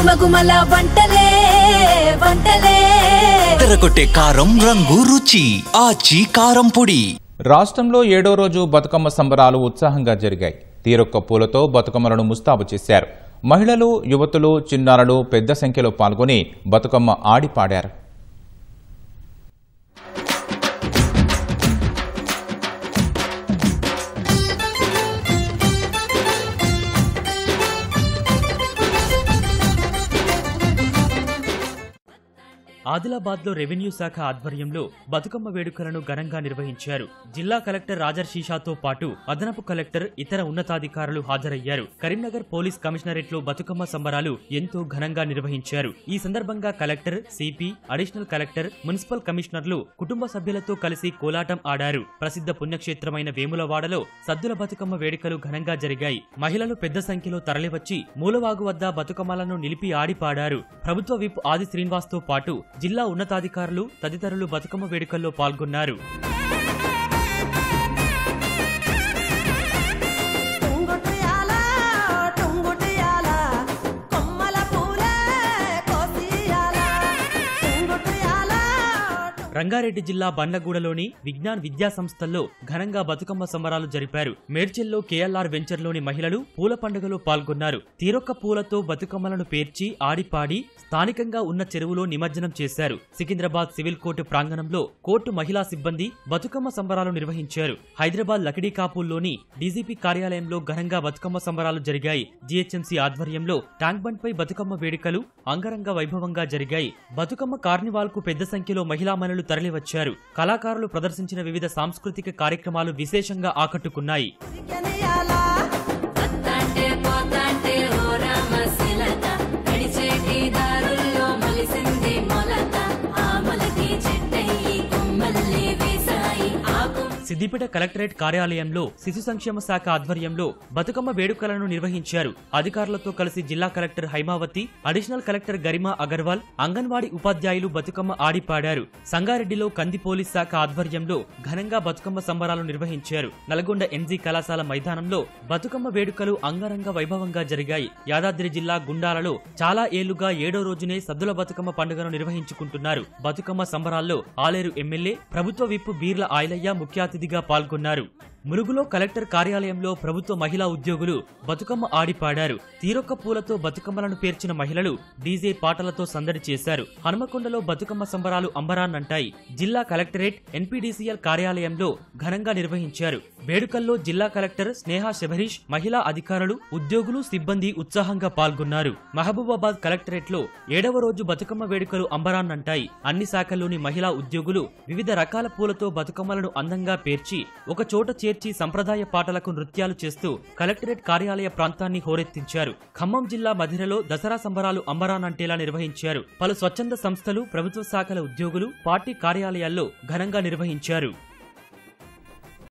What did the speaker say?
గుమగుమల వంటలే వంటలే తెరకొట్టే కారం రంగు రుచి ఆచి కారం పొడి. రాష్ట్రంలో 7వ రోజు బతుకమ్మ సంబరాలు ఉత్సాహంగా జరిగాయి. తీరొక్క పూలతో బతుకమ్మలను ముస్తాబు చేశారు. మహిళలు, యువతులు, చిన్నారులు పెద్ద సంఖ్యలో పాల్గొని బతుకమ్మ ఆడిపాడారు. ఆదిలాబాద్లో రెవెన్యూ శాఖ ఆధ్వర్యంలో బతుకమ్మ వేడుకలను ఘనంగా నిర్వహించారు. జిల్లా కలెక్టర్ రాజర్షీషాతో పాటు అదనపు కలెక్టర్, ఇతర ఉన్నతాధికారులు హాజరయ్యారు. కరీంనగర్ పోలీస్ కమిషనరేట్లో బతుకమ్మ సంబరాలు ఎంతో ఘనంగా నిర్వహించారు. ఈ సందర్భంగా collector, CP, additional collector, municipal కమిషనర్లు కుటుంబ సభ్యులతో కలిసి కోలాటం ఆడారు. ప్రసిద్ధ పుణ్యక్షేత్రమైన వేములవాడలో సద్దుల బతుకమ్మ వేడుకలు ఘనంగా జరిగాయి. మహిళలు పెద్ద సంఖ్యలో తరలివచ్చి మూలవాగు వద్ద బతుకమ్మలను నిలిపి ఆడిపాడారు. ప్రభుత్వ విప్ ఆది శ్రీనివాస్తో పాటు జిల్లా ఉన్నతాధికారులు తదితరులు బతుకమ్మ వేడుకల్లో పాల్గొన్నారు. రంగారెడ్డి జిల్లా బండ్లగూడలోని విజ్ఞాన్ విద్యా సంస్థల్లో ఘనంగా బతుకమ్మ సంబరాలు జరిపారు. మేడ్చల్లో కేఎల్ఆర్ వెంచర్లోని మహిళలు పూల పండుగలో పాల్గొన్నారు. తీరొక్క పూలతో బతుకమ్మలను పేర్చి ఆడిపాడి స్థానికంగా ఉన్న చెరువులో నిమజ్జనం చేశారు. సికింద్రాబాద్ సివిల్ కోర్టు ప్రాంగణంలో కోర్టు మహిళా సిబ్బంది బతుకమ్మ సంబరాలు నిర్వహించారు. హైదరాబాద్ లకిడీకాపూల్లోని డీజీపీ కార్యాలయంలో ఘనంగా బతుకమ్మ సంబరాలు జరిగాయి. జీహెచ్ఎంసీ ఆధ్వర్యంలో ట్యాంక్ బండ్ పై బతుకమ్మ వేడుకలు అంగరంగ వైభవంగా జరిగాయి. బతుకమ్మ కార్నివాల్ కు పెద్ద సంఖ్యలో మహిళామణులు తరలివచ్చారు. కళాకారులు ప్రదర్శించిన వివిధ సాంస్కృతిక కార్యక్రమాలు విశేషంగా ఆకట్టుకున్నాయి. సిద్దిపేట కలెక్టరేట్ కార్యాలయంలో శిశు సంక్షేమ శాఖ ఆధ్వర్యంలో బతుకమ్మ వేడుకలను నిర్వహించారు. అధికారులతో కలిసి జిల్లా collector Haimavathi, additional collector Garima Agarwal, anganwadi ఉపాధ్యాయులు బతుకమ్మ ఆడిపాడారు. సంగారెడ్డిలో కంది పోలీస్ శాఖ ఆధ్వర్యంలో ఘనంగా బతుకమ్మ సంబరాలు నిర్వహించారు. నల్గొండ ఎన్జీ కళాశాల మైదానంలో బతుకమ్మ వేడుకలు అంగరంగ వైభవంగా జరిగాయి. యాదాద్రి జిల్లా గుండాలలో చాలా ఏళ్లుగా 7వ రోజునే సద్దుల బతుకమ్మ పండుగను నిర్వహించుకుంటున్నారు. బతుకమ్మ సంబరాల్లో ఆలేరు ఎమ్మెల్యే, ప్రభుత్వ విప్ బీర్ల ఆయలయ్య ముఖ్య అతిథిగా పాల్గొన్నారు. ములుగులో కలెక్టర్ కార్యాలయంలో ప్రభుత్వ మహిళా ఉద్యోగులు బతుకమ్మ ఆడిపాడారు. తీరొక్క పూలతో బతుకమ్మలను పేర్చిన మహిళలు డీజే పాటలతో సందడి చేశారు. హనుమకొండలో బతుకమ్మ సంబరాలు అంబరాన్నంటాయి. జిల్లా కలెక్టరేట్, ఎన్పీడీసీఎల్ కార్యాలయంలో ఘనంగా నిర్వహించారు. వేడుకల్లో జిల్లా కలెక్టర్ స్నేహా శబరీష్, మహిళా అధికారులు, ఉద్యోగులు, సిబ్బంది ఉత్సాహంగా పాల్గొన్నారు. మహబూబాబాద్ కలెక్టరేట్ లో 7వ రోజు బతుకమ్మ వేడుకలు అంబరాన్నంటాయి. అన్ని శాఖల్లోని మహిళా ఉద్యోగులు వివిధ రకాల పూలతో బతుకమ్మలను అందంగా పేర్చి ఒక చోట చేర్చి సంప్రదాయ పాటలకు నృత్యాలు చేస్తూ కలెక్టరేట్ కార్యాలయ ప్రాంతాన్ని హోరెత్తించారు. ఖమ్మం జిల్లా మధిరలో దసరా సంబరాలు అంబరానంటేలా నిర్వహించారు. పలు స్వచ్ఛంద సంస్థలు, ప్రభుత్వ శాఖల ఉద్యోగులు పార్టీ కార్యాలయాల్లో ఘనంగా నిర్వహించారు.